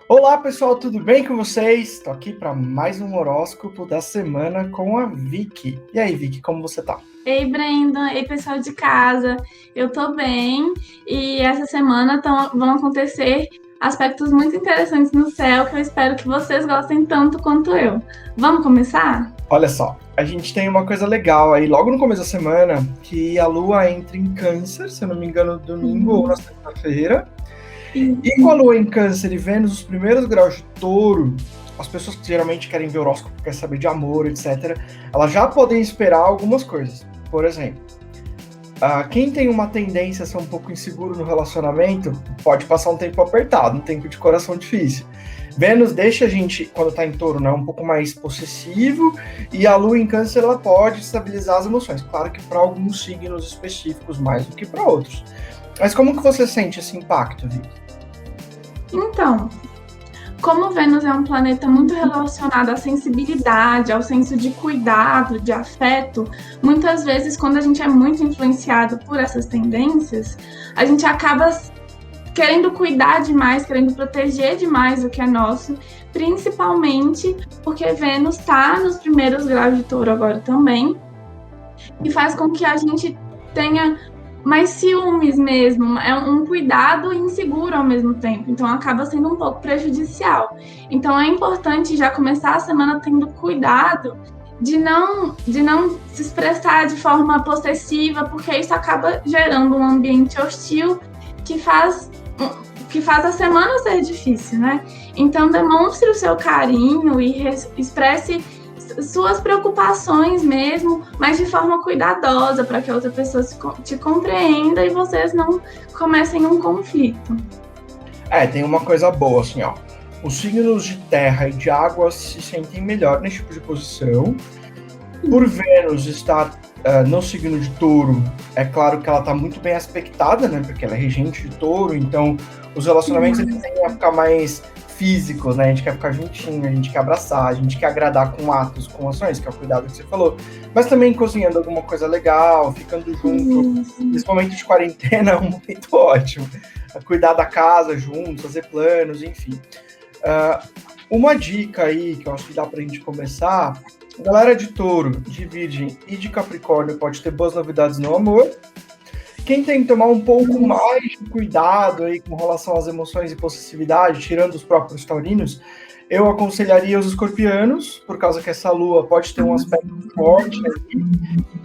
Olá pessoal, tudo bem com vocês? Estou aqui para mais um horóscopo da semana com a Vicky. E aí, Vicky, como você tá? Ei, Brenda, ei, pessoal de casa, eu tô bem e essa semana vão acontecer aspectos muito interessantes no céu que eu espero que vocês gostem tanto quanto eu. Vamos começar? Olha só, a gente tem uma coisa legal aí logo no começo da semana, que a Lua entra em Câncer, se eu não me engano, domingo ou na segunda-feira. E com a Lua em Câncer e Vênus, os primeiros graus de Touro, as pessoas que geralmente querem ver horóscopo, querem saber de amor, etc., elas já podem esperar algumas coisas. Por exemplo, quem tem uma tendência a ser um pouco inseguro no relacionamento, pode passar um tempo apertado, um tempo de coração difícil. Vênus deixa a gente, quando tá em Touro, né, um pouco mais possessivo, e a Lua em Câncer, ela pode estabilizar as emoções. Claro que para alguns signos específicos mais do que para outros. Mas como que você sente esse impacto, Vicky? Então, como Vênus é um planeta muito relacionado à sensibilidade, ao senso de cuidado, de afeto, muitas vezes, quando a gente é muito influenciado por essas tendências, a gente acaba querendo cuidar demais, querendo proteger demais o que é nosso, principalmente porque Vênus está nos primeiros graus de Touro agora também, e faz com que a gente tenha mais ciúmes mesmo, é um cuidado inseguro ao mesmo tempo, então acaba sendo um pouco prejudicial. Então é importante já começar a semana tendo cuidado de não se expressar de forma possessiva, porque isso acaba gerando um ambiente hostil que faz a semana ser difícil, né? Então demonstre o seu carinho e expresse suas preocupações mesmo, mas de forma cuidadosa, para que a outra pessoa te compreenda e vocês não comecem um conflito. Tem uma coisa boa, assim, ó. Os signos de terra e de água se sentem melhor nesse tipo de posição. Por Vênus estar no signo de Touro, é claro que ela está muito bem aspectada, né? Porque ela é regente de Touro, então os relacionamentos eles tendem a ficar mais físicos, né? A gente quer ficar juntinho, a gente quer abraçar, a gente quer agradar com atos, com ações, que é o cuidado que você falou. Mas também cozinhando alguma coisa legal, ficando junto. Nesse momento de quarentena é um momento ótimo. Cuidar da casa juntos, fazer planos, enfim. Uma dica aí que eu acho que dá pra gente começar: galera de Touro, de Virgem e de Capricórnio pode ter boas novidades no amor. Quem tem que tomar um pouco mais de cuidado aí com relação às emoções e possessividade, tirando os próprios taurinos, eu aconselharia os escorpianos, por causa que essa lua pode ter um aspecto forte, né,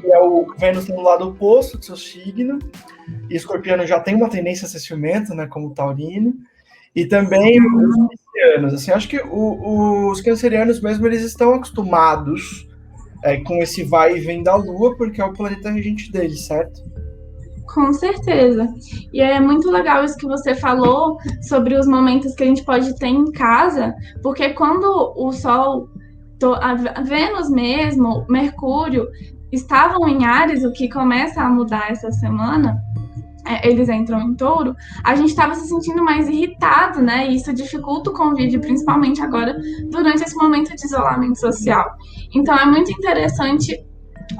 que é o Vênus no lado oposto do seu signo, e escorpiano já tem uma tendência a ser ciumento, né, como o taurino, e também os cancerianos. Assim, acho que os cancerianos mesmo, eles estão acostumados com esse vai e vem da lua, porque é o planeta regente deles, certo? Com certeza. E é muito legal isso que você falou sobre os momentos que a gente pode ter em casa, porque quando o Sol, a Vênus mesmo, Mercúrio, estavam em Áries, o que começa a mudar essa semana, eles entram em Touro, a gente estava se sentindo mais irritado, né? E isso dificulta o convívio, principalmente agora, durante esse momento de isolamento social. Então é muito interessante.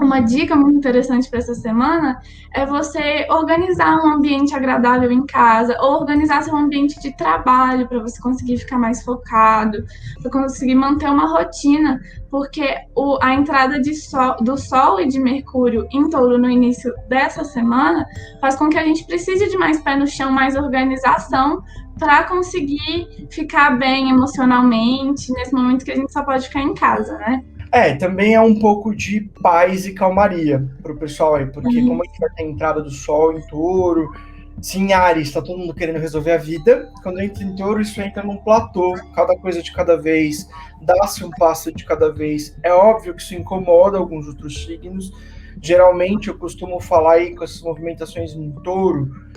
Uma dica muito interessante para essa semana é você organizar um ambiente agradável em casa, ou organizar seu ambiente de trabalho para você conseguir ficar mais focado, para conseguir manter uma rotina, porque a entrada do Sol e de Mercúrio em Touro no início dessa semana faz com que a gente precise de mais pé no chão, mais organização, para conseguir ficar bem emocionalmente nesse momento que a gente só pode ficar em casa, né? Também é um pouco de paz e calmaria para o pessoal aí, porque como a gente vai ter a entrada do Sol em Touro, se em Áries está todo mundo querendo resolver a vida, quando entra em Touro isso entra num platô, cada coisa de cada vez, dá-se um passo de cada vez. É óbvio que isso incomoda alguns outros signos. Geralmente eu costumo falar aí com essas movimentações em Touro,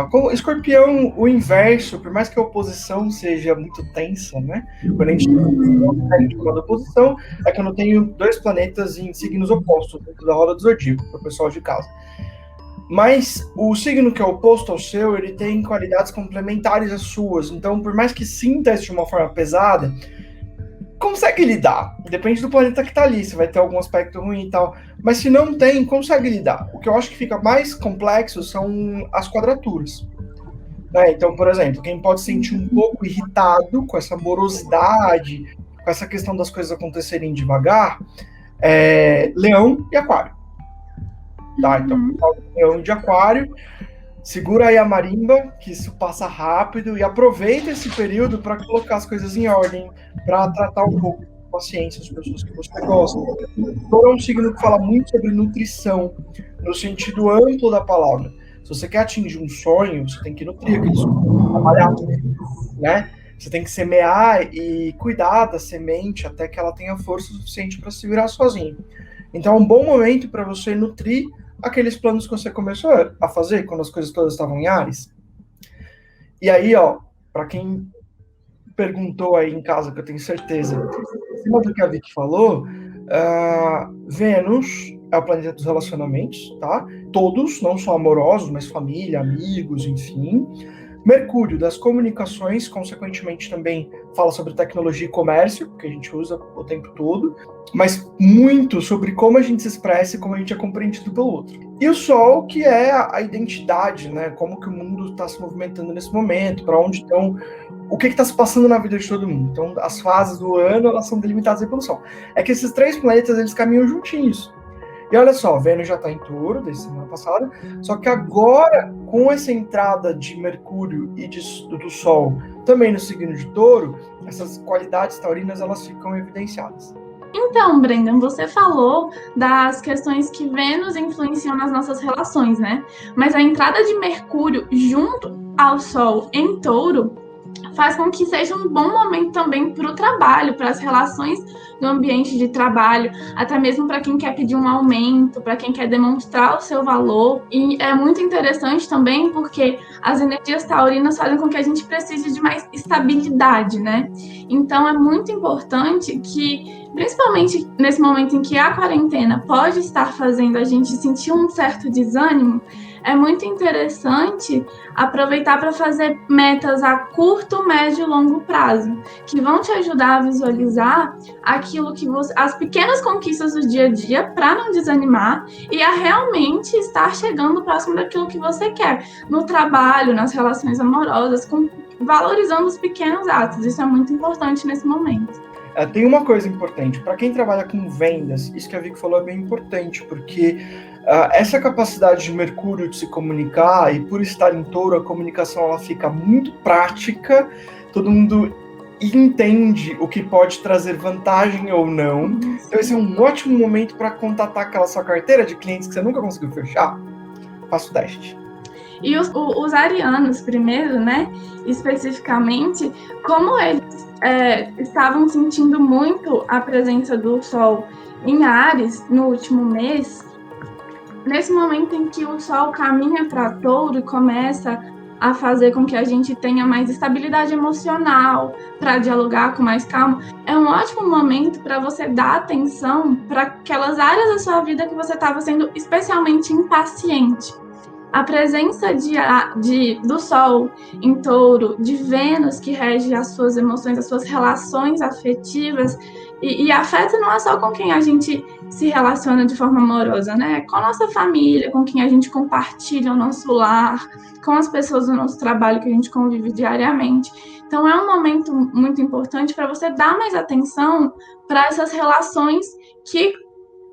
como escorpião, o inverso, por mais que a oposição seja muito tensa, né? Quando a gente tem uma oposição, é que eu não tenho dois planetas em signos opostos dentro da roda do zodíaco, para o pessoal de casa. Mas o signo que é oposto ao seu, ele tem qualidades complementares às suas. Então, por mais que sinta isso de uma forma pesada, consegue lidar. Depende do planeta que tá ali, se vai ter algum aspecto ruim e tal. Mas se não tem, consegue lidar. O que eu acho que fica mais complexo são as quadraturas. Né? Então, por exemplo, quem pode se sentir um pouco irritado com essa morosidade, com essa questão das coisas acontecerem devagar, é Leão e Aquário. Tá? Então, Leão de Aquário, segura aí a marimba, que isso passa rápido, e aproveita esse período para colocar as coisas em ordem, para tratar um pouco com paciência as pessoas que você gosta. Touro é um signo que fala muito sobre nutrição, no sentido amplo da palavra. Se você quer atingir um sonho, você tem que nutrir aquele sonho, trabalhar, né? Você tem que semear e cuidar da semente até que ela tenha força suficiente para se virar sozinha. Então é um bom momento para você nutrir aqueles planos que você começou a fazer quando as coisas todas estavam em Áries. E aí, ó, para quem perguntou aí em casa, que eu tenho certeza, em cima do que a Vicky falou, Vênus é o planeta dos relacionamentos, tá? Todos, não só amorosos, mas família, amigos, enfim. Mercúrio, das comunicações, consequentemente também fala sobre tecnologia e comércio, que a gente usa o tempo todo, mas muito sobre como a gente se expressa e como a gente é compreendido pelo outro. E o Sol, que é a identidade, né? Como que o mundo está se movimentando nesse momento, para onde estão, o que está se passando na vida de todo mundo. Então, as fases do ano, elas são delimitadas pelo Sol. É que esses três planetas, eles caminham juntinhos. E olha só, Vênus já está em Touro, desde semana passada, só que agora, com essa entrada de Mercúrio e do Sol também no signo de Touro, essas qualidades taurinas, elas ficam evidenciadas. Então, Brendan, você falou das questões que Vênus influenciam nas nossas relações, né? Mas a entrada de Mercúrio junto ao Sol em Touro faz com que seja um bom momento também para o trabalho, para as relações no ambiente de trabalho, até mesmo para quem quer pedir um aumento, para quem quer demonstrar o seu valor. E é muito interessante também porque as energias taurinas fazem com que a gente precise de mais estabilidade, né? Então é muito importante que, principalmente nesse momento em que a quarentena pode estar fazendo a gente sentir um certo desânimo, é muito interessante aproveitar para fazer metas a curto, médio e longo prazo, que vão te ajudar a visualizar aquilo que as pequenas conquistas do dia a dia para não desanimar e a realmente estar chegando próximo daquilo que você quer, no trabalho, nas relações amorosas, valorizando os pequenos atos. Isso é muito importante nesse momento. Tem uma coisa importante, para quem trabalha com vendas, isso que a Vicky falou é bem importante, porque essa capacidade de Mercúrio de se comunicar, e por estar em Touro, a comunicação ela fica muito prática, todo mundo entende o que pode trazer vantagem ou não. Então esse é um ótimo momento para contatar aquela sua carteira de clientes que você nunca conseguiu fechar. Faça o teste. E os arianos, primeiro, né, especificamente, como eles estavam sentindo muito a presença do Sol em Áries no último mês, nesse momento em que o Sol caminha para Touro e começa a fazer com que a gente tenha mais estabilidade emocional, para dialogar com mais calma, é um ótimo momento para você dar atenção para aquelas áreas da sua vida que você estava sendo especialmente impaciente. A presença do Sol em Touro, de Vênus, que rege as suas emoções, as suas relações afetivas, e afeto não é só com quem a gente se relaciona de forma amorosa, né? Com a nossa família, com quem a gente compartilha o nosso lar, com as pessoas do nosso trabalho que a gente convive diariamente. Então, é um momento muito importante para você dar mais atenção para essas relações que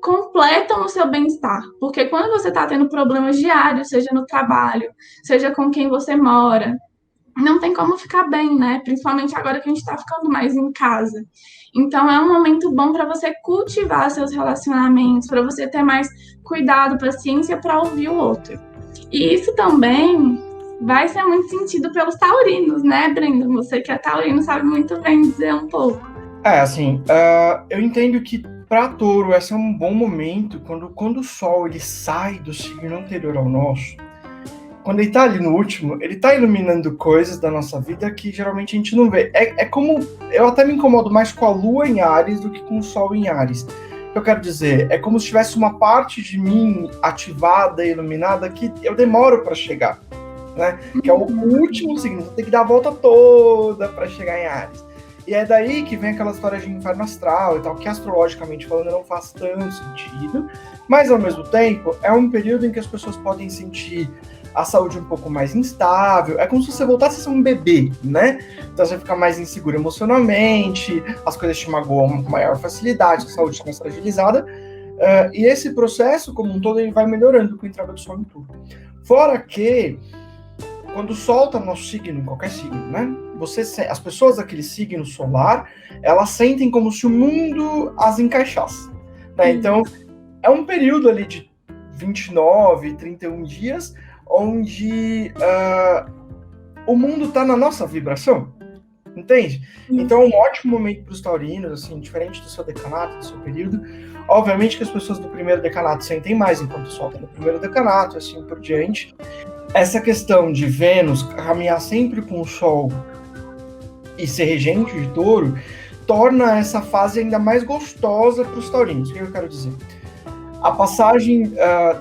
completam o seu bem-estar, porque quando você está tendo problemas diários, seja no trabalho, seja com quem você mora, não tem como ficar bem, né? Principalmente agora que a gente está ficando mais em casa. Então, é um momento bom para você cultivar seus relacionamentos, para você ter mais cuidado, paciência para ouvir o outro. E isso também vai ser muito sentido pelos taurinos, né, Brenda? Você que é taurino sabe muito bem dizer um pouco. Eu entendo que para Touro, esse é um bom momento, quando o Sol ele sai do signo anterior ao nosso, quando ele está ali no último, ele está iluminando coisas da nossa vida que geralmente a gente não vê. É como, eu até me incomodo mais com a Lua em Áries do que com o Sol em Áries. O que eu quero dizer, é como se tivesse uma parte de mim ativada e iluminada que eu demoro para chegar, né? Que é o último signo, tem que dar a volta toda para chegar em Áries. E é daí que vem aquela história de inferno astral e tal, que astrologicamente falando não faz tanto sentido, mas ao mesmo tempo é um período em que as pessoas podem sentir a saúde um pouco mais instável, é como se você voltasse a ser um bebê, né? Então você fica mais inseguro emocionalmente, as coisas te magoam com maior facilidade, a saúde está mais fragilizada, e esse processo, como um todo, ele vai melhorando com a entrada do Sol em Touro. Fora que, quando o Sol está no nosso signo, em qualquer signo, né? As pessoas daquele signo solar, elas sentem como se o mundo as encaixasse, né? Então, é um período ali de 29, 31 dias, onde o mundo está na nossa vibração, entende? Então é um ótimo momento para os taurinos, assim, diferente do seu decanato, do seu período. Obviamente que as pessoas do primeiro decanato sentem mais, enquanto o Sol está no primeiro decanato, assim por diante. Essa questão de Vênus caminhar sempre com o Sol e ser regente de Touro, torna essa fase ainda mais gostosa para os taurinos. O que eu quero dizer? A passagem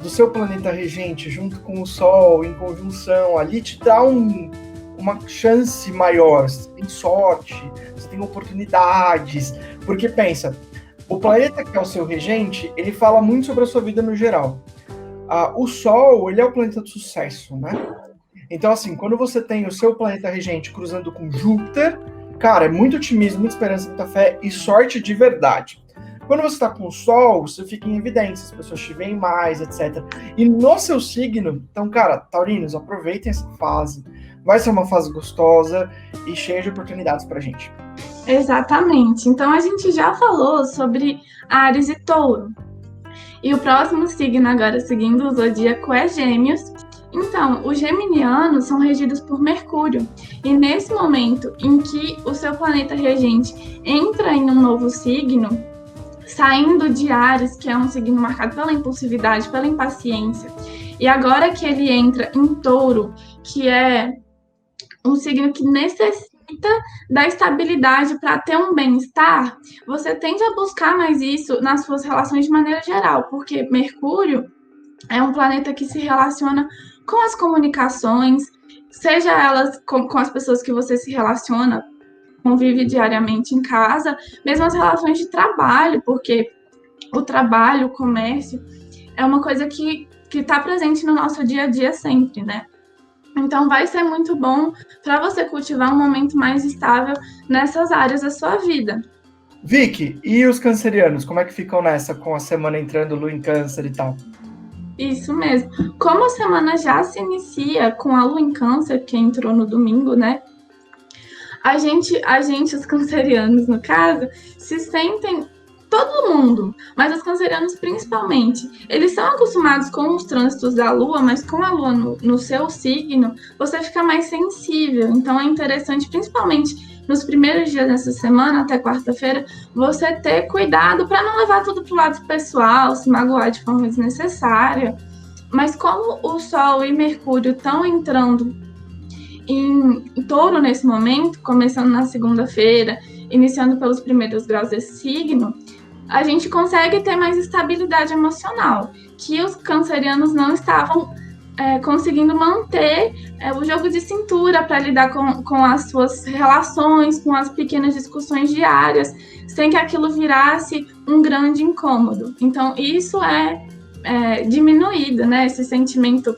do seu planeta regente junto com o Sol, em conjunção, ali te dá uma chance maior. Você tem sorte, você tem oportunidades. Porque pensa, o planeta que é o seu regente, ele fala muito sobre a sua vida no geral. O Sol, ele é o planeta do sucesso, né? Então, assim, quando você tem o seu planeta regente cruzando com Júpiter, cara, é muito otimismo, muita esperança, muita fé e sorte de verdade. Quando você está com o Sol, você fica em evidência, as pessoas te veem mais, etc. E no seu signo, então, cara, taurinos, aproveitem essa fase. Vai ser uma fase gostosa e cheia de oportunidades pra gente. Exatamente. Então, a gente já falou sobre Áries e Touro. E o próximo signo agora, seguindo o zodíaco, é Gêmeos. Então, os geminianos são regidos por Mercúrio. E nesse momento em que o seu planeta regente entra em um novo signo, saindo de Áries, que é um signo marcado pela impulsividade, pela impaciência, e agora que ele entra em Touro, que é um signo que necessita da estabilidade para ter um bem-estar, você tende a buscar mais isso nas suas relações de maneira geral, porque Mercúrio é um planeta que se relaciona com as comunicações, seja elas com as pessoas que você se relaciona, convive diariamente em casa, mesmo as relações de trabalho, porque o trabalho, o comércio, é uma coisa que está presente no nosso dia a dia sempre, né? Então, vai ser muito bom para você cultivar um momento mais estável nessas áreas da sua vida. Vicky, e os cancerianos, como é que ficam nessa com a semana entrando Lua em Câncer e tal? Isso mesmo. Como a semana já se inicia com a Lua em Câncer, que entrou no domingo, né? A gente, os cancerianos, no caso, se sentem todo mundo, mas os cancerianos principalmente, eles são acostumados com os trânsitos da Lua, mas com a Lua no seu signo, você fica mais sensível. Então é interessante, principalmente nos primeiros dias dessa semana, até quarta-feira, você ter cuidado para não levar tudo para o lado pessoal, se magoar de forma desnecessária. Mas como o Sol e Mercúrio estão entrando em Touro nesse momento, começando na segunda-feira, iniciando pelos primeiros graus desse signo, a gente consegue ter mais estabilidade emocional, que os cancerianos não estavam conseguindo manter o jogo de cintura para lidar com as suas relações, com as pequenas discussões diárias, sem que aquilo virasse um grande incômodo. Então, isso é diminuído, né? Esse sentimento,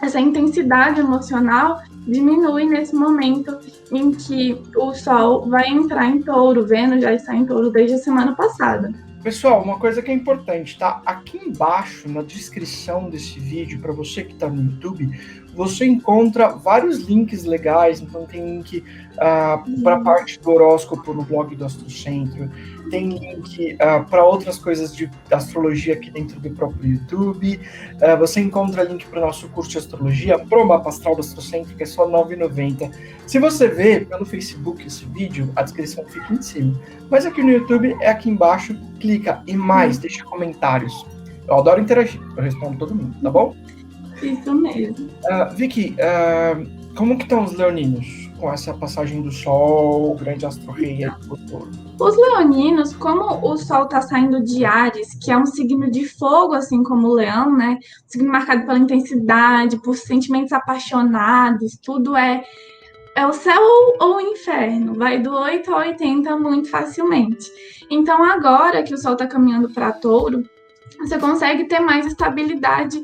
essa intensidade emocional diminui nesse momento em que o Sol vai entrar em Touro. Vênus já está em Touro desde a semana passada. Pessoal, uma coisa que é importante, tá? Aqui embaixo, na descrição desse vídeo, para você que está no YouTube, você encontra vários links legais. Então tem link para a parte do horóscopo no blog do Astrocentro, tem link para outras coisas de astrologia aqui dentro do próprio YouTube. Você encontra link para o nosso curso de astrologia, pro mapa astral do Astrocentro, que é só R$ 9,90. Se você vê pelo Facebook esse vídeo, a descrição fica em cima. Mas aqui no YouTube é aqui embaixo, clica e mais, deixa comentários. Eu adoro interagir, eu respondo todo mundo, tá bom? Isso mesmo. Vicky, como que estão os leoninos com essa passagem do Sol, o grande astro-rei do Touro? Os leoninos, como o Sol está saindo de Áries, que é um signo de fogo, assim como o leão, né? Um signo marcado pela intensidade, por sentimentos apaixonados, tudo é o céu ou o inferno, vai do 8 ao 80 muito facilmente. Então, agora que o Sol está caminhando para Touro, você consegue ter mais estabilidade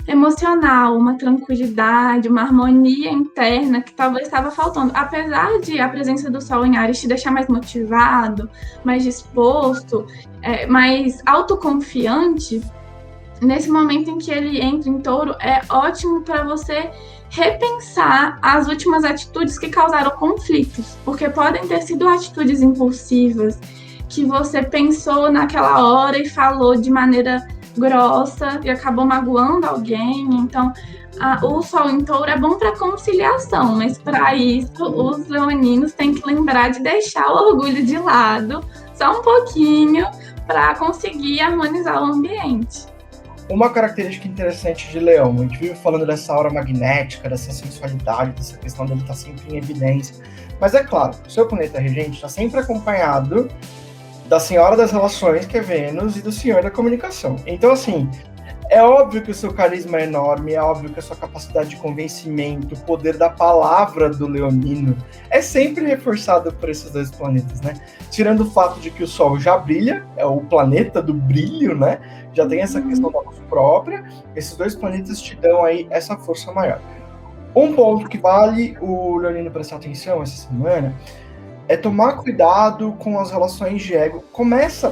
emocional, uma tranquilidade, uma harmonia interna que talvez estava faltando. Apesar de a presença do Sol em Áries te deixar mais motivado, mais disposto, mais autoconfiante, nesse momento em que ele entra em Touro, é ótimo para você repensar as últimas atitudes que causaram conflitos, porque podem ter sido atitudes impulsivas, que você pensou naquela hora e falou de maneira grossa e acabou magoando alguém. Então, o Sol em Touro é bom para conciliação, mas para isso os leoninos têm que lembrar de deixar o orgulho de lado, só um pouquinho, para conseguir harmonizar o ambiente. Uma característica interessante de Leão, a gente vive falando dessa aura magnética, dessa sensualidade, dessa questão dele estar sempre em evidência, mas é claro, o seu planeta regente está sempre acompanhado da Senhora das Relações, que é Vênus, e do Senhor da Comunicação. Então, assim, é óbvio que o seu carisma é enorme, é óbvio que a sua capacidade de convencimento, o poder da palavra do leonino é sempre reforçado por esses dois planetas, né? Tirando o fato de que o Sol já brilha, é o planeta do brilho, né? Já tem essa questão da luz própria, esses dois planetas te dão aí essa força maior. Um ponto que vale o leonino prestar atenção essa semana é tomar cuidado com as relações de ego.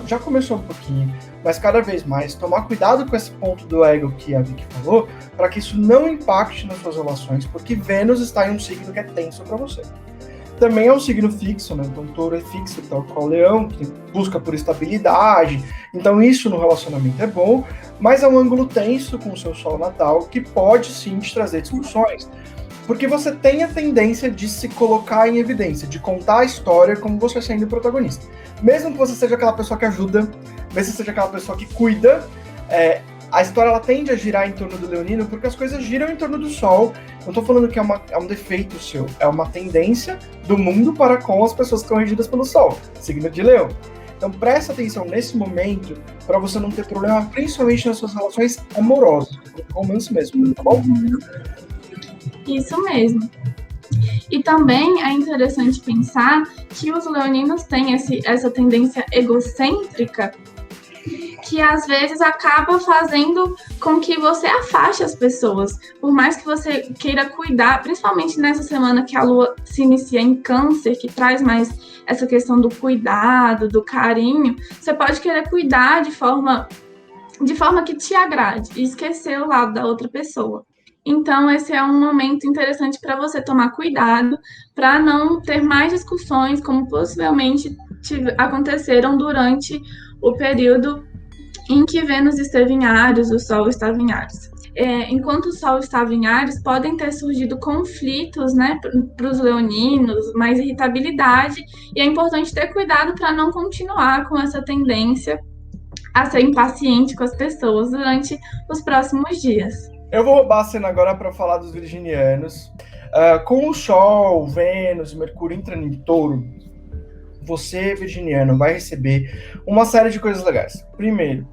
Já começou um pouquinho, mas cada vez mais, tomar cuidado com esse ponto do ego que a Vicky falou, para que isso não impacte nas suas relações, porque Vênus está em um signo que é tenso para você. Também é um signo fixo, né? Então Touro é fixo, tal qual Leão, que busca por estabilidade. Então isso no relacionamento é bom, mas é um ângulo tenso com o seu Sol natal, que pode sim te trazer discussões. Porque você tem a tendência de se colocar em evidência, de contar a história como você sendo o protagonista. Mesmo que você seja aquela pessoa que ajuda, mesmo que você seja aquela pessoa que cuida, a história ela tende a girar em torno do leonino porque as coisas giram em torno do Sol. Não estou falando que é um defeito seu, é uma tendência do mundo para com as pessoas que estão regidas pelo Sol, signo de Leão. Então presta atenção nesse momento para você não ter problema, principalmente nas suas relações amorosas, romance mesmo, tá bom? Isso mesmo. E também é interessante pensar que os leoninos têm essa tendência egocêntrica que às vezes acaba fazendo com que você afaste as pessoas. Por mais que você queira cuidar, principalmente nessa semana que a Lua se inicia em Câncer, que traz mais essa questão do cuidado, do carinho, você pode querer cuidar de forma que te agrade e esquecer o lado da outra pessoa. Então, esse é um momento interessante para você tomar cuidado, para não ter mais discussões, como possivelmente aconteceram durante o período em que Vênus esteve em Áries, o Sol estava em Áries. Enquanto o Sol estava em Áries, podem ter surgido conflitos, né, para os leoninos, mais irritabilidade, e é importante ter cuidado para não continuar com essa tendência a ser impaciente com as pessoas durante os próximos dias. Eu vou roubar a cena agora para falar dos virginianos. Com o Sol, Vênus e Mercúrio entrando em Touro, você, virginiano, vai receber uma série de coisas legais. Primeiro,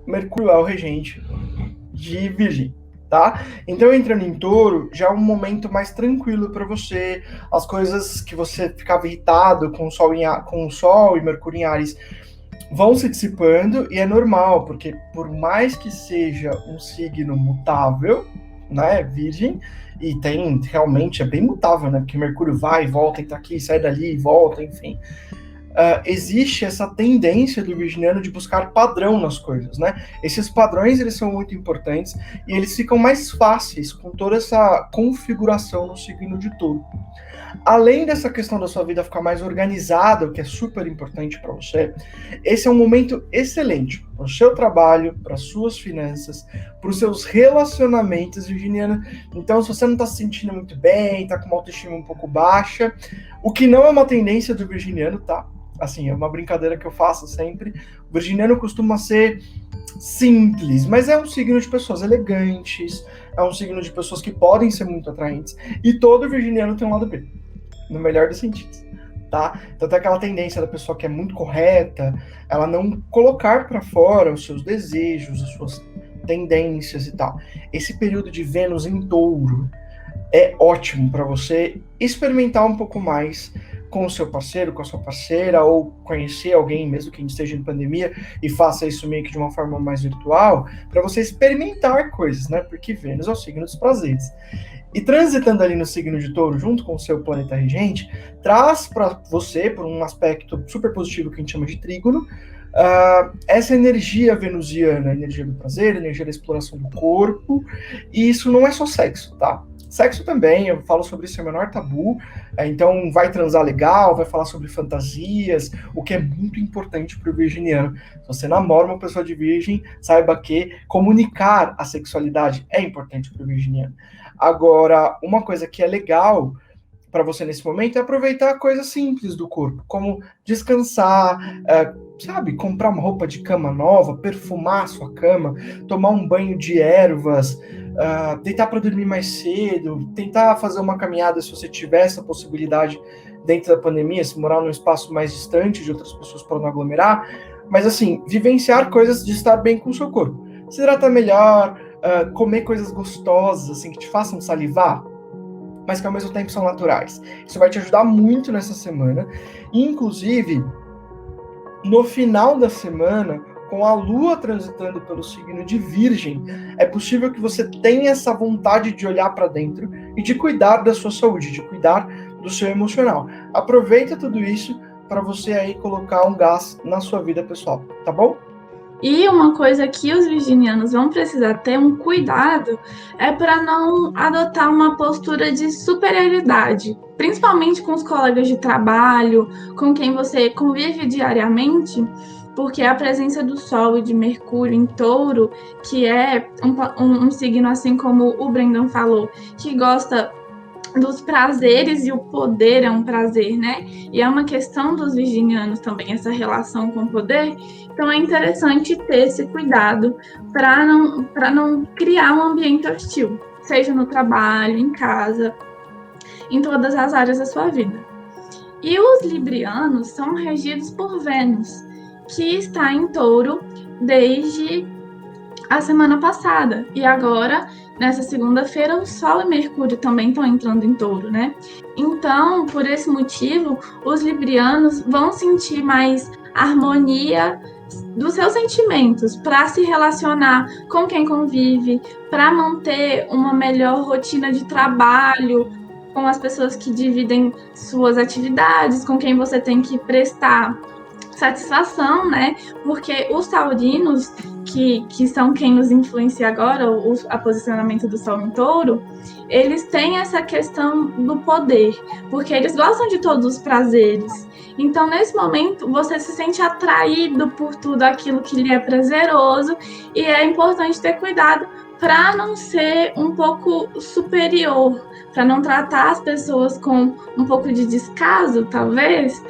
Mercúrio é o regente de Virgem, tá? Então, entrando em Touro, já é um momento mais tranquilo para você. As coisas que você ficava irritado com o Sol e Mercúrio em Áries vão se dissipando, e é normal, porque por mais que seja um signo mutável, né, Virgem, e realmente é bem mutável, né, porque Mercúrio vai e volta, entra aqui, sai dali e volta, enfim. Existe essa tendência do virginiano de buscar padrão nas coisas, né? Esses padrões, eles são muito importantes e eles ficam mais fáceis com toda essa configuração no signo de Touro. Além dessa questão da sua vida ficar mais organizada, o que é super importante para você, esse é um momento excelente para o seu trabalho, para as suas finanças, para os seus relacionamentos, virginiano. Então, se você não está se sentindo muito bem, está com uma autoestima um pouco baixa, o que não é uma tendência do virginiano, tá? Assim, é uma brincadeira que eu faço sempre. O virginiano costuma ser simples, mas é um signo de pessoas elegantes, é um signo de pessoas que podem ser muito atraentes, e todo virginiano tem um lado B, no melhor dos sentidos, tá? Então tem aquela tendência da pessoa que é muito correta, ela não colocar para fora os seus desejos, as suas tendências e tal. Esse período de Vênus em Touro é ótimo para você experimentar um pouco mais com o seu parceiro, com a sua parceira, ou conhecer alguém, mesmo que esteja em pandemia, e faça isso meio que de uma forma mais virtual, para você experimentar coisas, né? Porque Vênus é o signo dos prazeres. E transitando ali no signo de Touro, junto com o seu planeta regente, traz para você, por um aspecto super positivo que a gente chama de trígono, essa energia venusiana, energia do prazer, energia da exploração do corpo, e isso não é só sexo, tá? Sexo também, eu falo sobre isso, é o menor tabu, então vai transar legal, vai falar sobre fantasias, o que é muito importante para o virginiano. Se você namora uma pessoa de virgem, saiba que comunicar a sexualidade é importante para o virginiano. Agora, uma coisa que é legal para você nesse momento é aproveitar coisas simples do corpo, como descansar, sabe, comprar uma roupa de cama nova, perfumar a sua cama, tomar um banho de ervas, deitar para dormir mais cedo, tentar fazer uma caminhada se você tiver essa possibilidade dentro da pandemia, se morar num espaço mais distante de outras pessoas para não aglomerar, mas assim, vivenciar coisas de estar bem com o seu corpo. Se hidratar melhor, comer coisas gostosas, assim, que te façam salivar, mas que ao mesmo tempo são naturais. Isso vai te ajudar muito nessa semana. Inclusive, no final da semana, com a Lua transitando pelo signo de Virgem, é possível que você tenha essa vontade de olhar para dentro e de cuidar da sua saúde, de cuidar do seu emocional. Aproveita tudo isso para você aí colocar um gás na sua vida pessoal, tá bom? E uma coisa que os virginianos vão precisar ter um cuidado é para não adotar uma postura de superioridade, principalmente com os colegas de trabalho, com quem você convive diariamente, porque a presença do Sol e de Mercúrio em Touro, que é um signo, assim como o Brendan falou, que gosta dos prazeres, e o poder é um prazer, né? E é uma questão dos virginianos também, essa relação com o poder. Então é interessante ter esse cuidado para não criar um ambiente hostil, seja no trabalho, em casa, em todas as áreas da sua vida. E os librianos são regidos por Vênus, que está em Touro desde a semana passada. E agora, nessa segunda-feira, o Sol e Mercúrio também estão entrando em Touro, né? Então, por esse motivo, os librianos vão sentir mais harmonia dos seus sentimentos para se relacionar com quem convive, para manter uma melhor rotina de trabalho com as pessoas que dividem suas atividades, com quem você tem que prestar satisfação, né? Porque os taurinos, que são quem nos influencia agora, o posicionamento do Sol em Touro, eles têm essa questão do poder, porque eles gostam de todos os prazeres. Então, nesse momento, você se sente atraído por tudo aquilo que lhe é prazeroso, e é importante ter cuidado para não ser um pouco superior, para não tratar as pessoas com um pouco de descaso, talvez.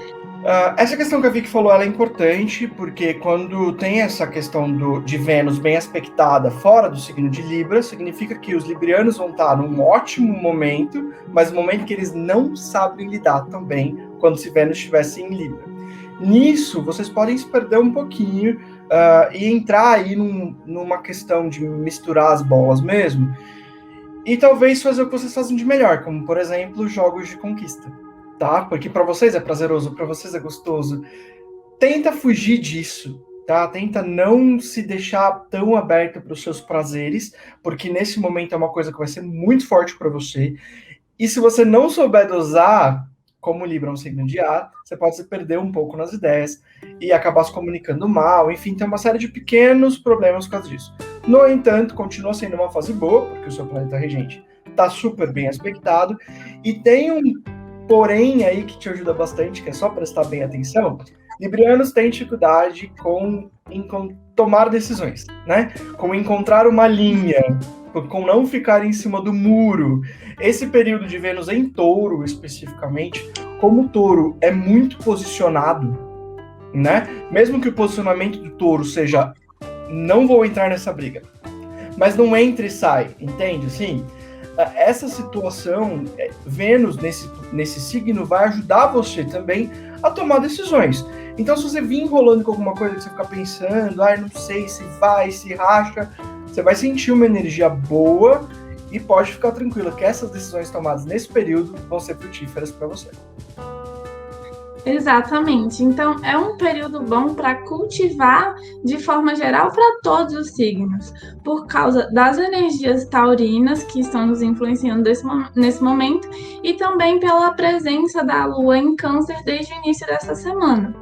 Essa questão que a Vicky falou, ela é importante, porque quando tem essa questão de Vênus bem aspectada fora do signo de Libra, significa que os librianos vão estar num ótimo momento, mas um momento que eles não sabem lidar tão bem quando se Vênus estivesse em Libra. Nisso, vocês podem se perder um pouquinho e entrar aí numa questão de misturar as bolas mesmo, e talvez fazer o que vocês fazem de melhor, como, por exemplo, jogos de conquista. Tá? Porque para vocês é prazeroso, para vocês é gostoso. Tenta fugir disso, tá? Tenta não se deixar tão aberto para os seus prazeres, porque nesse momento é uma coisa que vai ser muito forte para você. E se você não souber dosar, como Libra é um signo de ar, você pode se perder um pouco nas ideias e acabar se comunicando mal. Enfim, tem uma série de pequenos problemas por causa disso. No entanto, continua sendo uma fase boa, porque o seu planeta regente está super bem aspectado, e tem um porém aí que te ajuda bastante, que é só prestar bem atenção. Librianos têm dificuldade com tomar decisões, né? Com encontrar uma linha, com não ficar em cima do muro. Esse período de Vênus em Touro, especificamente, como o Touro é muito posicionado, né? Mesmo que o posicionamento do Touro seja não vou entrar nessa briga, mas não entra e sai, entende? Assim, essa situação, Vênus nesse signo vai ajudar você também a tomar decisões. Então, se você vir enrolando com alguma coisa que você fica pensando, não sei se vai, se racha, você vai sentir uma energia boa e pode ficar tranquilo que essas decisões tomadas nesse período vão ser frutíferas para você. Exatamente. Então, é um período bom para cultivar de forma geral para todos os signos, por causa das energias taurinas que estão nos influenciando nesse momento e também pela presença da Lua em Câncer desde o início dessa semana.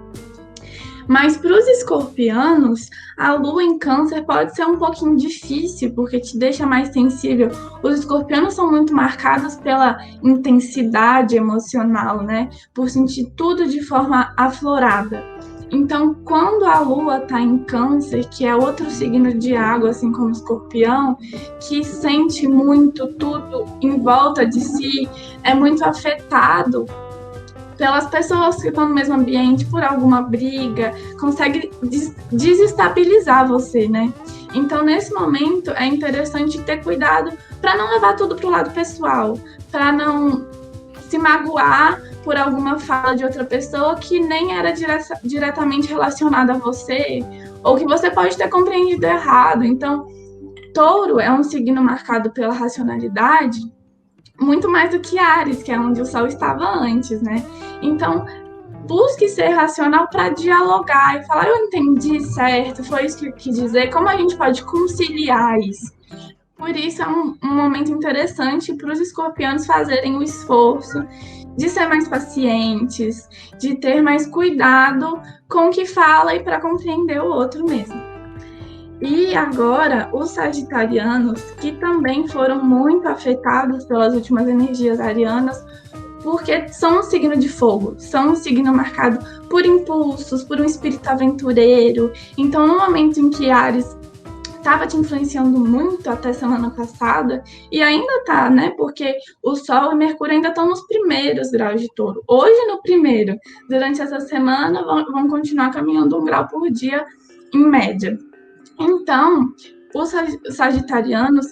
Mas para os escorpianos, a lua em câncer pode ser um pouquinho difícil, porque te deixa mais sensível. Os escorpianos são muito marcados pela intensidade emocional, né? Por sentir tudo de forma aflorada. Então, quando a lua está em câncer, que é outro signo de água, assim como o escorpião, que sente muito tudo em volta de si, é muito afetado pelas pessoas que estão no mesmo ambiente, por alguma briga, consegue desestabilizar você, né? Então, nesse momento, é interessante ter cuidado para não levar tudo para o lado pessoal, para não se magoar por alguma fala de outra pessoa que nem era diretamente relacionada a você, ou que você pode ter compreendido errado. Então, Touro é um signo marcado pela racionalidade, muito mais do que Áries, que é onde o Sol estava antes, né? Então, busque ser racional para dialogar e falar, eu entendi certo, foi isso que eu quis dizer, como a gente pode conciliar isso? Por isso é um momento interessante para os escorpianos fazerem o esforço de ser mais pacientes, de ter mais cuidado com o que fala e para compreender o outro mesmo. E agora, os sagitarianos, que também foram muito afetados pelas últimas energias arianas, porque são um signo de fogo, são um signo marcado por impulsos, por um espírito aventureiro. Então, no momento em que Áries estava te influenciando muito até semana passada, e ainda tá, né? Porque o Sol e Mercúrio ainda estão nos primeiros graus de Touro. Hoje, no primeiro. Durante essa semana, vão continuar caminhando 1 grau por dia, em média. Então, os sagitarianos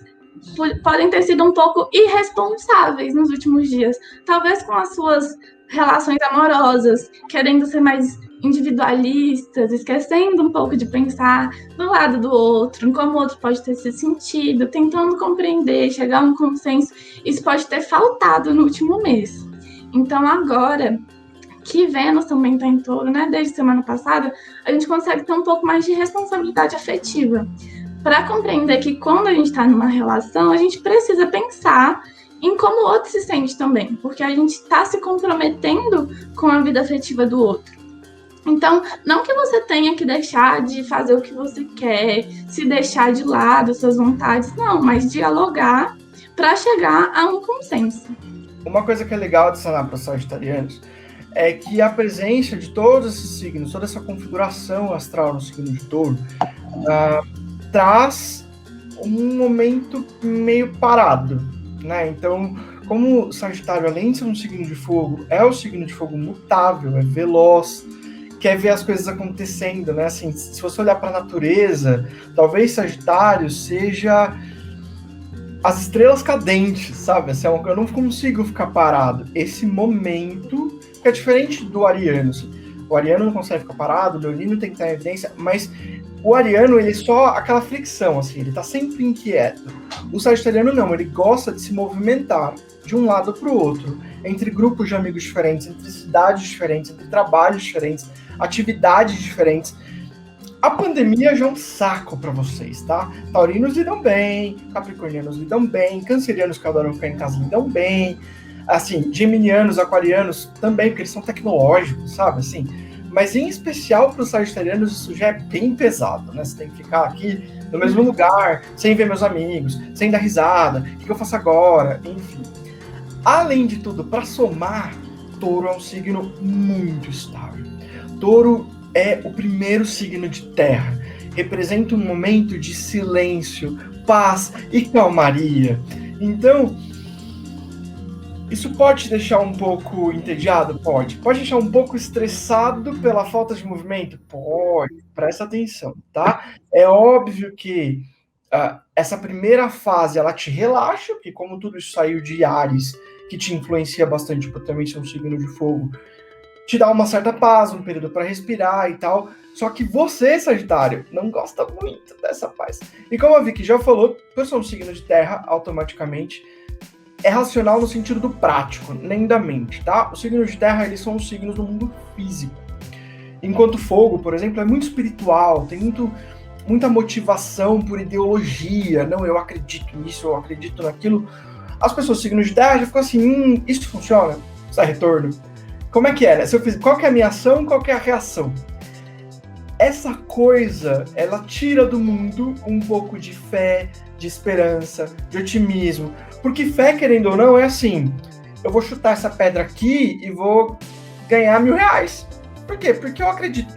podem ter sido um pouco irresponsáveis nos últimos dias, talvez com as suas relações amorosas, querendo ser mais individualistas, esquecendo um pouco de pensar do lado do outro, em como o outro pode ter se sentido, tentando compreender, chegar a um consenso. Isso pode ter faltado no último mês. Então, agora que Vênus também está em Touro, né? Desde semana passada, a gente consegue ter um pouco mais de responsabilidade afetiva. Para compreender que quando a gente está numa relação, a gente precisa pensar em como o outro se sente também, porque a gente está se comprometendo com a vida afetiva do outro. Então, não que você tenha que deixar de fazer o que você quer, se deixar de lado suas vontades, não, mas dialogar para chegar a um consenso. Uma coisa que é legal adicionar para os sagitarianos é que a presença de todos esses signos, toda essa configuração astral no signo de Touro, traz um momento meio parado, né? Então, como o Sagitário, além de ser um signo de fogo, é o signo de fogo mutável, é veloz, quer ver as coisas acontecendo, né? Assim, se você olhar para a natureza, talvez Sagitário seja as estrelas cadentes, sabe? Assim, eu não consigo ficar parado. Esse momento que é diferente do ariano. Assim. O ariano não consegue ficar parado, o leonino tem que estar em evidência, mas o ariano, ele é só aquela fricção, assim, ele tá sempre inquieto. O sagitariano não, ele gosta de se movimentar de um lado para o outro, entre grupos de amigos diferentes, entre cidades diferentes, entre trabalhos diferentes, atividades diferentes. A pandemia já é um saco para vocês, tá? Taurinos lidam bem, capricornianos lidam bem, cancerianos que adoram ficar em casa lidam bem, assim, geminianos, aquarianos também, porque eles são tecnológicos, sabe, assim. Mas em especial para os sagitarianos isso já é bem pesado, né? Você tem que ficar aqui no mesmo lugar, sem ver meus amigos, sem dar risada, o que eu faço agora, enfim. Além de tudo, para somar, Touro é um signo muito estável. Touro é o primeiro signo de terra, representa um momento de silêncio, paz e calmaria. Então, isso pode te deixar um pouco entediado? Pode. Pode deixar um pouco estressado pela falta de movimento? Pode. Presta atenção, tá? É óbvio que essa primeira fase, ela te relaxa, porque como tudo isso saiu de Áries, que te influencia bastante por também ser um signo de fogo, te dá uma certa paz, um período para respirar e tal. Só que você, Sagitário, não gosta muito dessa paz. E como a Vicky já falou, por ser um signo de terra, automaticamente é racional no sentido do prático, nem da mente, tá? Os signos de terra, eles são os signos do mundo físico. Enquanto fogo, por exemplo, é muito espiritual, tem muita motivação por ideologia. Não, eu acredito nisso, eu acredito naquilo. As pessoas signos de terra já ficam assim, isso funciona? Isso é retorno? Como é que é, né? Se eu fiz, qual que é a minha ação, qual que é a reação? Essa coisa, ela tira do mundo um pouco de fé, de esperança, de otimismo. Porque fé, querendo ou não, é assim, eu vou chutar essa pedra aqui e vou ganhar R$1.000. Por quê? Porque eu acredito,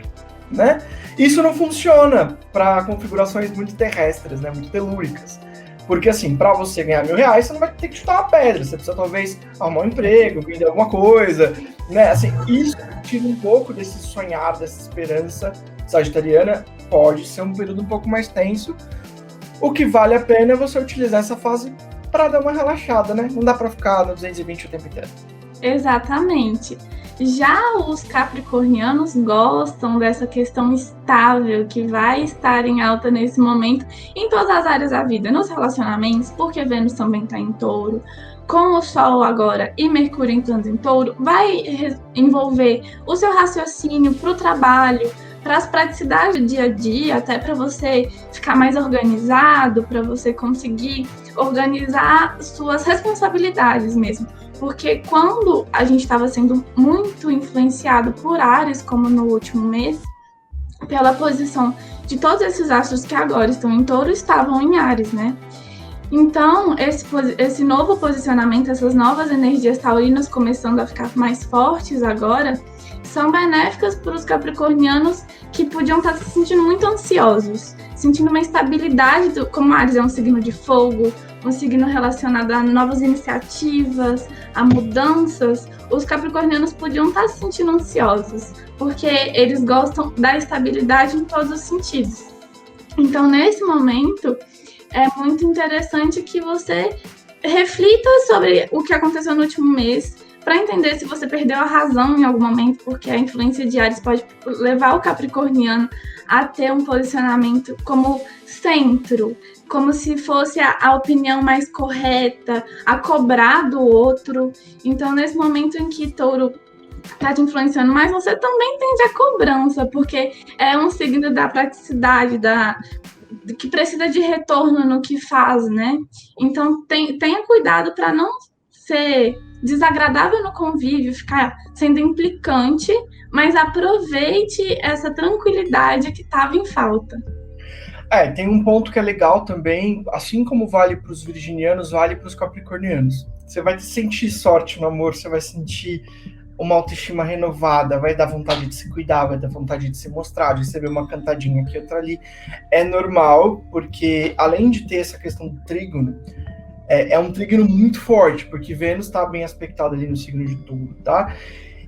né? Isso não funciona para configurações muito terrestres, né? Muito telúricas. Porque, assim, para você ganhar R$1.000, você não vai ter que chutar uma pedra. Você precisa, talvez, arrumar um emprego, vender alguma coisa, né? Assim, isso tira um pouco desse sonhar, dessa esperança sagitariana. Pode ser um período um pouco mais tenso. O que vale a pena é você utilizar essa fase para dar uma relaxada, né? Não dá para ficar no 220 o tempo inteiro. Exatamente. Já os capricornianos gostam dessa questão estável que vai estar em alta nesse momento em todas as áreas da vida, nos relacionamentos, porque Vênus também está em touro, com o Sol agora e Mercúrio entrando em touro, vai envolver o seu raciocínio para o trabalho, para as praticidades do dia a dia, até para você ficar mais organizado, para você conseguir organizar suas responsabilidades mesmo. Porque quando a gente estava sendo muito influenciado por Áries, como no último mês, pela posição de todos esses astros que agora estão em touro, estavam em Áries, né? Então, esse novo posicionamento, essas novas energias taurinas começando a ficar mais fortes agora, são benéficas para os capricornianos que podiam estar se sentindo muito ansiosos, sentindo uma instabilidade, como Áries é um signo de fogo, um signo relacionado a novas iniciativas, a mudanças, os capricornianos podiam estar se sentindo ansiosos, porque eles gostam da estabilidade em todos os sentidos. Então, nesse momento, é muito interessante que você reflita sobre o que aconteceu no último mês, para entender se você perdeu a razão em algum momento, porque a influência de Áries pode levar o capricorniano a ter um posicionamento como centro, como se fosse a opinião mais correta, a cobrar do outro. Então, nesse momento em que touro está te influenciando mais, você também tende a cobrança, porque é um signo da praticidade, que precisa de retorno no que faz, né? Então, tenha cuidado para não ser desagradável no convívio, ficar sendo implicante, mas aproveite essa tranquilidade que estava em falta. Tem um ponto que é legal também, assim como vale para os virginianos, vale para os capricornianos. Você vai sentir sorte no amor, você vai sentir uma autoestima renovada, vai dar vontade de se cuidar, vai dar vontade de se mostrar, de receber uma cantadinha aqui, outra ali. É normal, porque além de ter essa questão do trígono, é um trígono muito forte, porque Vênus está bem aspectado ali no signo de Touro, tá?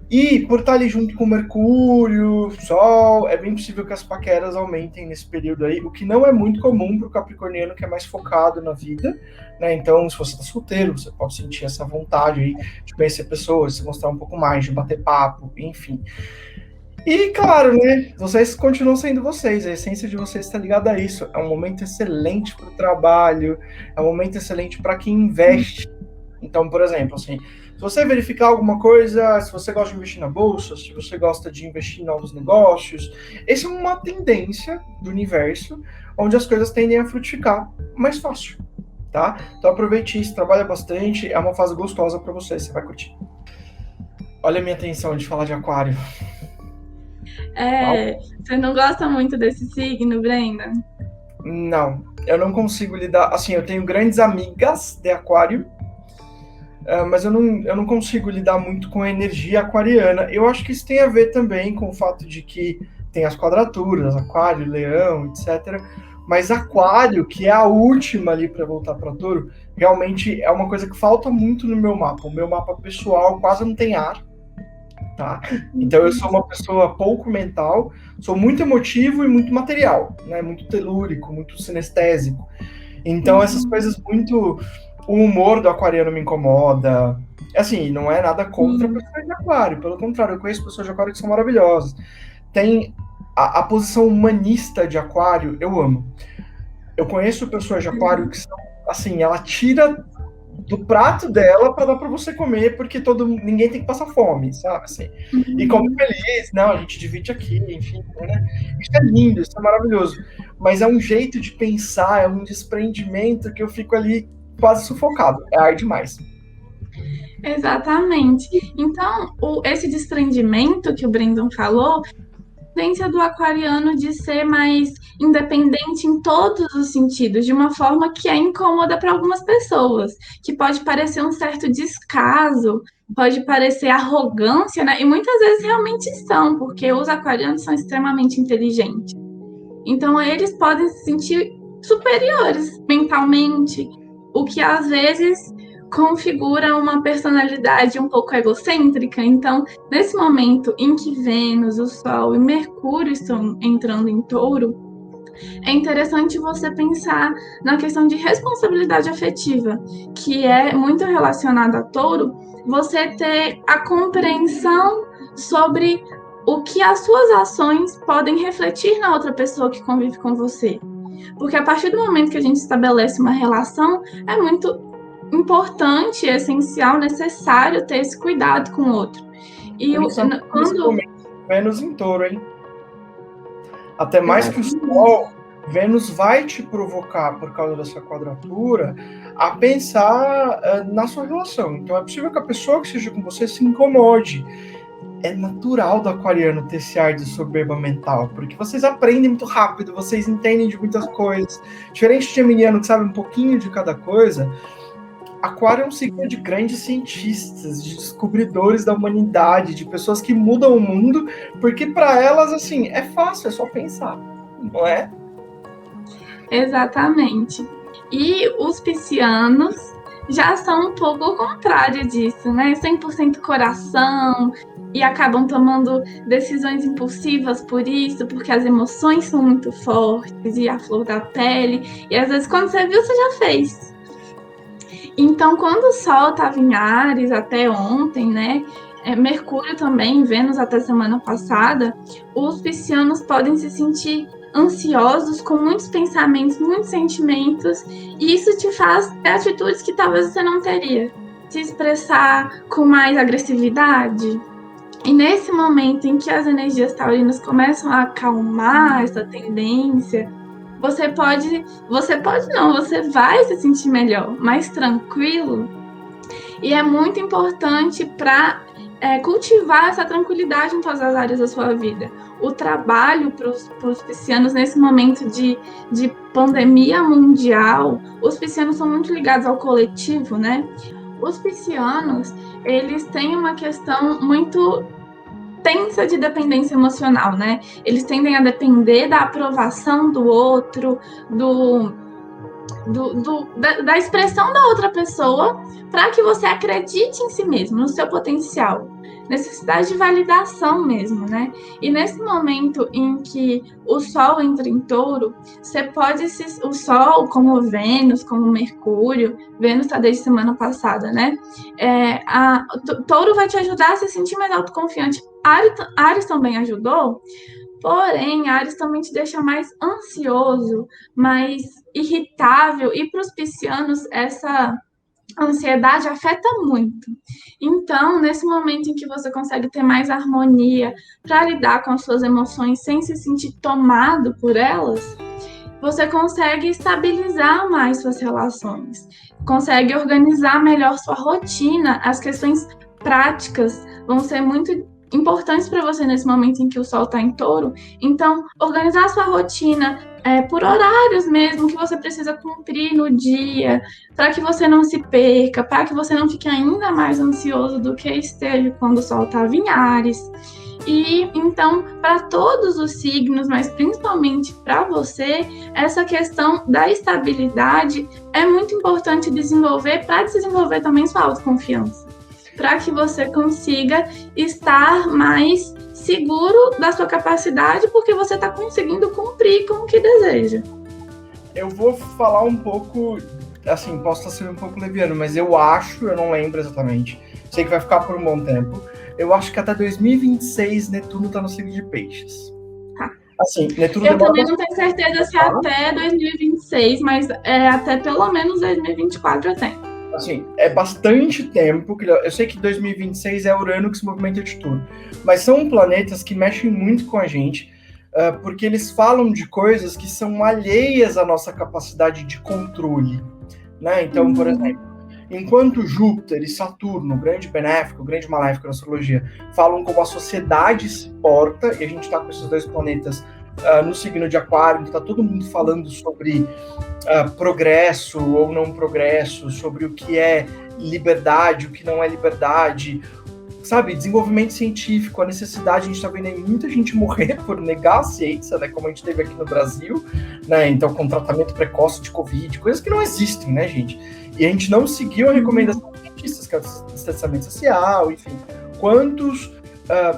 E por estar ali junto com Mercúrio, Sol, é bem possível que as paqueras aumentem nesse período aí, o que não é muito comum para o capricorniano que é mais focado na vida, né? Então, se você está solteiro, você pode sentir essa vontade aí de conhecer pessoas, de se mostrar um pouco mais, de bater papo, enfim. E, claro, né, vocês continuam sendo vocês, a essência de vocês está ligada a isso. É um momento excelente para o trabalho, é um momento excelente para quem investe. Então, por exemplo, assim, se você verificar alguma coisa, se você gosta de investir na bolsa, se você gosta de investir em novos negócios, essa é uma tendência do universo, onde as coisas tendem a frutificar mais fácil, tá? Então aproveite isso, trabalha bastante, é uma fase gostosa para você vai curtir. Olha a minha intenção de falar de aquário. Você não gosta muito desse signo, Brenda? Não, eu não consigo lidar, assim, eu tenho grandes amigas de aquário, mas eu não consigo lidar muito com a energia aquariana. Eu acho que isso tem a ver também com o fato de que tem as quadraturas, aquário, leão, etc. Mas aquário, que é a última ali para voltar para touro, realmente é uma coisa que falta muito no meu mapa. O meu mapa pessoal quase não tem ar, tá? Então eu sou uma pessoa pouco mental, sou muito emotivo e muito material, né? Muito telúrico, muito sinestésico. Então essas coisas muito... O humor do aquariano me incomoda. Assim, não é nada contra pessoas de aquário. Pelo contrário, eu conheço pessoas de aquário que são maravilhosas. Tem a posição humanista de aquário, eu amo. Eu conheço pessoas de aquário que são, assim, ela tira do prato dela para dar para você comer, porque ninguém tem que passar fome, sabe? Assim. E come feliz, não, a gente divide aqui, enfim, né? Isso é lindo, isso é maravilhoso. Mas é um jeito de pensar, é um desprendimento que eu fico ali quase sufocado. É ar demais. Exatamente. Então, esse desprendimento que o Brandon falou, a tendência do aquariano de ser mais independente em todos os sentidos, de uma forma que é incômoda para algumas pessoas, que pode parecer um certo descaso, pode parecer arrogância, né? E muitas vezes realmente são, porque os aquarianos são extremamente inteligentes. Então, eles podem se sentir superiores mentalmente, o que às vezes configura uma personalidade um pouco egocêntrica. Então, nesse momento em que Vênus, o Sol e Mercúrio estão entrando em Touro, é interessante você pensar na questão de responsabilidade afetiva, que é muito relacionada a Touro, você ter a compreensão sobre o que as suas ações podem refletir na outra pessoa que convive com você. Porque a partir do momento que a gente estabelece uma relação, é muito importante, essencial, necessário ter esse cuidado com o outro. E quando Vênus em Touro, hein? Até mais que o Sol, Vênus vai te provocar, por causa dessa quadratura, a pensar na sua relação. Então é possível que a pessoa que esteja com você se incomode. É natural do aquariano ter esse ar de soberba mental, porque vocês aprendem muito rápido, vocês entendem de muitas coisas. Diferente de geminiano, que sabe um pouquinho de cada coisa, Aquário é um signo de grandes cientistas, de descobridores da humanidade, de pessoas que mudam o mundo, porque para elas, assim, é fácil, é só pensar, não é? Exatamente. E os piscianos já são um pouco o contrário disso, né? 100% coração, e acabam tomando decisões impulsivas por isso, porque as emoções são muito fortes e a flor da pele, e às vezes quando você viu, você já fez. Então, quando o Sol estava em Áries até ontem, né? Mercúrio também, Vênus até semana passada, os piscianos podem se sentir ansiosos, com muitos pensamentos, muitos sentimentos, e isso te faz ter atitudes que talvez você não teria. Se expressar com mais agressividade. E nesse momento em que as energias taurinas começam a acalmar essa tendência, você vai se sentir melhor, mais tranquilo. E é muito importante para cultivar essa tranquilidade em todas as áreas da sua vida. O trabalho para os piscianos nesse momento de pandemia mundial, os piscianos são muito ligados ao coletivo, né? Os piscianos, eles têm uma questão muito tensa de dependência emocional, né? Eles tendem a depender da aprovação do outro, da expressão da outra pessoa, para que você acredite em si mesmo, no seu potencial. Necessidade de validação mesmo, né? E nesse momento em que o Sol entra em Touro, o Sol, como Vênus, como Mercúrio, Vênus está desde semana passada, né? Touro vai te ajudar a se sentir mais autoconfiante. Áries também ajudou, porém, Áries também te deixa mais ansioso, mais irritável, e para os piscianos essa ansiedade afeta muito. Então, nesse momento em que você consegue ter mais harmonia para lidar com as suas emoções sem se sentir tomado por elas, você consegue estabilizar mais suas relações, consegue organizar melhor sua rotina. As questões práticas vão ser muito importantes para você nesse momento em que o Sol está em Touro. Então, organizar a sua rotina por horários mesmo que você precisa cumprir no dia, para que você não se perca, para que você não fique ainda mais ansioso do que esteve quando o Sol estava em Áries. E então, para todos os signos, mas principalmente para você, essa questão da estabilidade é muito importante desenvolver, para desenvolver também sua autoconfiança, para que você consiga estar mais seguro da sua capacidade, porque você está conseguindo cumprir com o que deseja. Eu vou falar um pouco, assim, posso estar sendo um pouco leviano, mas eu não lembro exatamente, sei que vai ficar por um bom tempo, eu acho que até 2026 Netuno está no signo de Peixes. Tá. Assim, Netuno eu também não tenho certeza se até 2026, mas até pelo menos 2024 eu tenho. Assim, é bastante tempo, eu sei que 2026 é Urano que se movimenta de tudo, mas são planetas que mexem muito com a gente, porque eles falam de coisas que são alheias à nossa capacidade de controle, né? Então, por exemplo, enquanto Júpiter e Saturno, o grande benéfico, o grande maléfico na astrologia, falam como a sociedade se porta, e a gente está com esses dois planetas no signo de Aquário, então está todo mundo falando sobre progresso ou não progresso, sobre o que é liberdade, o que não é liberdade, sabe, desenvolvimento científico, a necessidade, a gente está vendo aí muita gente morrer por negar a ciência, né, como a gente teve aqui no Brasil, né, então com tratamento precoce de Covid, coisas que não existem, né, gente, e a gente não seguiu a recomendação dos cientistas, que é o distanciamento social, enfim, quantos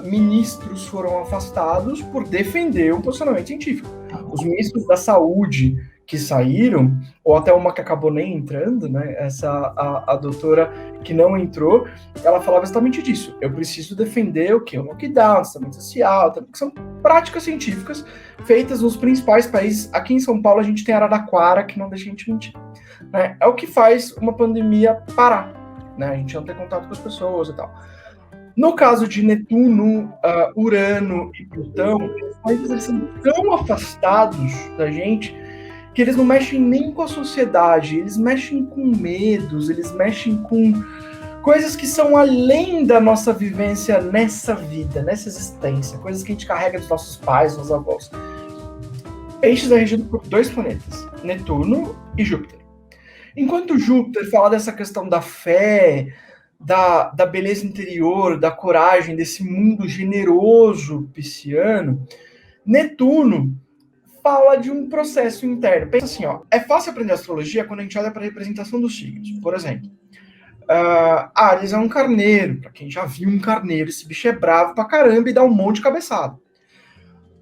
ministros foram afastados por defender o posicionamento científico. Os ministros da saúde que saíram, ou até uma que acabou nem entrando, né? A doutora que não entrou, ela falava exatamente disso. Eu preciso defender o quê? O lockdown, o distanciamento social, que são práticas científicas feitas nos principais países. Aqui em São Paulo a gente tem Araraquara, que não deixa a gente mentir. Né? É o que faz uma pandemia parar, né? A gente não ter contato com as pessoas e tal. No caso de Netuno, Urano e Plutão, eles são tão afastados da gente que eles não mexem nem com a sociedade, eles mexem com medos, eles mexem com coisas que são além da nossa vivência nessa vida, nessa existência, coisas que a gente carrega dos nossos pais, dos avós. Peixes é regido por dois planetas, Netuno e Júpiter. Enquanto Júpiter fala dessa questão da fé, da beleza interior, da coragem, desse mundo generoso pisciano, Netuno fala de um processo interno. Pensa assim, ó, é fácil aprender astrologia quando a gente olha para a representação dos signos. Por exemplo, Áries é um carneiro. Para quem já viu um carneiro, esse bicho é bravo pra caramba e dá um monte de cabeçada.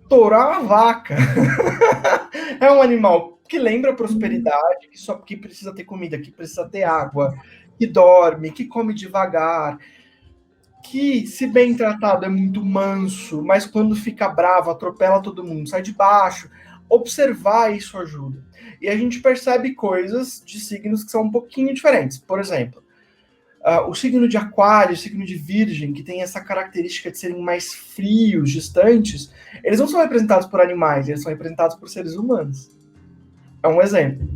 Touro é uma vaca. É um animal que lembra prosperidade, que precisa ter comida, que precisa ter água, que dorme, que come devagar, que, se bem tratado, é muito manso, mas quando fica bravo, atropela todo mundo, sai de baixo. Observar isso ajuda. E a gente percebe coisas de signos que são um pouquinho diferentes. Por exemplo, o signo de Aquário, o signo de Virgem, que tem essa característica de serem mais frios, distantes, eles não são representados por animais, eles são representados por seres humanos. É um exemplo.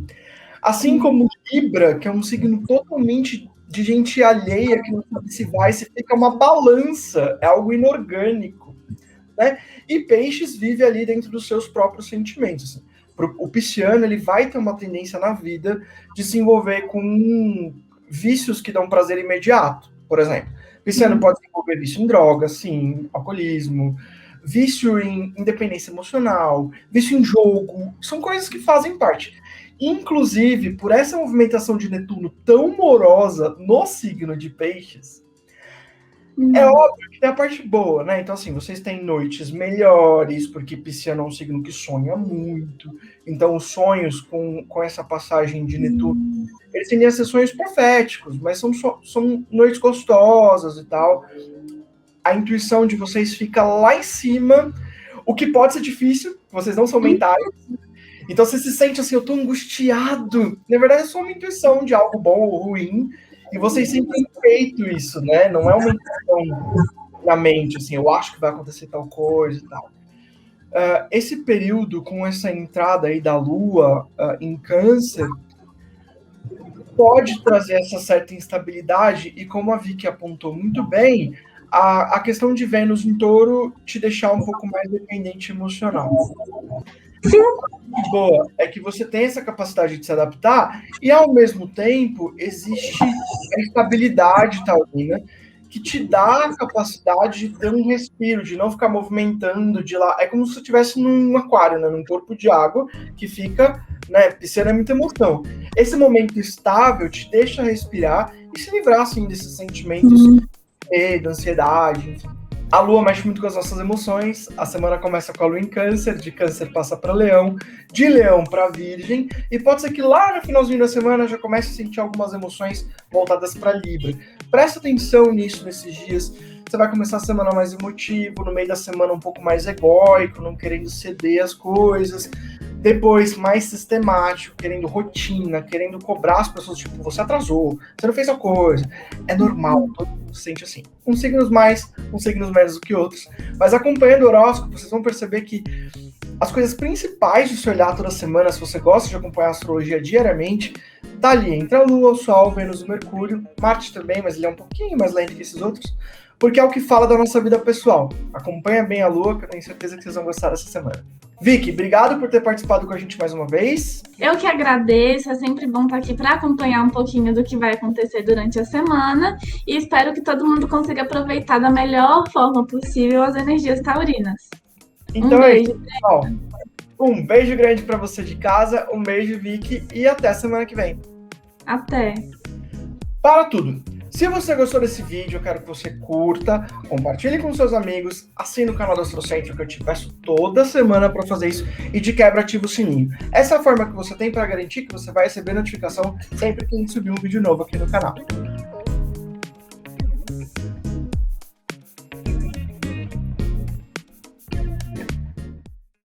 Assim como Libra, que é um signo totalmente de gente alheia, que não sabe se vai, se fica uma balança, é algo inorgânico, né? E Peixes vive ali dentro dos seus próprios sentimentos. Assim. O pisciano, ele vai ter uma tendência na vida de se envolver com vícios que dão prazer imediato, por exemplo. Pisciano pode se envolver vício em drogas, sim, alcoolismo, vício em independência emocional, vício em jogo, são coisas que fazem parte. Inclusive, por essa movimentação de Netuno tão morosa no signo de Peixes, é óbvio que tem a parte boa, né? Então, assim, vocês têm noites melhores, porque Pisciano é um signo que sonha muito. Então, os sonhos com essa passagem de Netuno, eles têm a ser sonhos proféticos, mas são noites gostosas e tal. A intuição de vocês fica lá em cima, o que pode ser difícil, vocês não são mentais. Então você se sente assim, eu tô angustiado. Na verdade, é só uma intuição de algo bom ou ruim. E vocês sentem feito isso, né? Não é uma intuição na mente, assim, eu acho que vai acontecer tal coisa e tal. Esse período, com essa entrada aí da Lua em Câncer, pode trazer essa certa instabilidade. E como a Vicky apontou muito bem, a questão de Vênus em Touro te deixar um pouco mais dependente emocional. Sim. Boa é que você tem essa capacidade de se adaptar e, ao mesmo tempo, existe a estabilidade taurina que te dá a capacidade de ter um respiro, de não ficar movimentando de lá. É como se você estivesse num aquário, né, num corpo de água que fica, né, piscina é muita emoção. Esse momento estável te deixa respirar e se livrar, assim, desses sentimentos de medo, ansiedade, enfim. A Lua mexe muito com as nossas emoções. A semana começa com a Lua em Câncer, de Câncer passa para Leão, de Leão para Virgem, e pode ser que lá no finalzinho da semana já comece a sentir algumas emoções voltadas para Libra. Presta atenção nisso nesses dias. Você vai começar a semana mais emotivo, no meio da semana um pouco mais egóico, não querendo ceder as coisas. Depois, mais sistemático, querendo rotina, querendo cobrar as pessoas, tipo, você atrasou, você não fez a coisa. É normal, todo mundo se sente assim. Uns signos mais, uns signos menos do que outros. Mas acompanhando o horóscopo, vocês vão perceber que as coisas principais de se olhar toda semana, se você gosta de acompanhar a astrologia diariamente, tá ali entre a Lua, o Sol, Vênus e Mercúrio, Marte também, mas ele é um pouquinho mais lento que esses outros, porque é o que fala da nossa vida pessoal. Acompanha bem a Lua, que eu tenho certeza que vocês vão gostar dessa semana. Vicky, obrigado por ter participado com a gente mais uma vez. Eu que agradeço, é sempre bom estar aqui para acompanhar um pouquinho do que vai acontecer durante a semana e espero que todo mundo consiga aproveitar da melhor forma possível as energias taurinas. Então é isso, pessoal. Um beijo grande para você de casa, um beijo, Vicky, e até semana que vem. Até. Para tudo! Se você gostou desse vídeo, eu quero que você curta, compartilhe com seus amigos, assine o canal do Astrocentro, que eu te peço toda semana para fazer isso, e de quebra ativa o sininho. Essa é a forma que você tem para garantir que você vai receber notificação sempre que a gente subir um vídeo novo aqui no canal.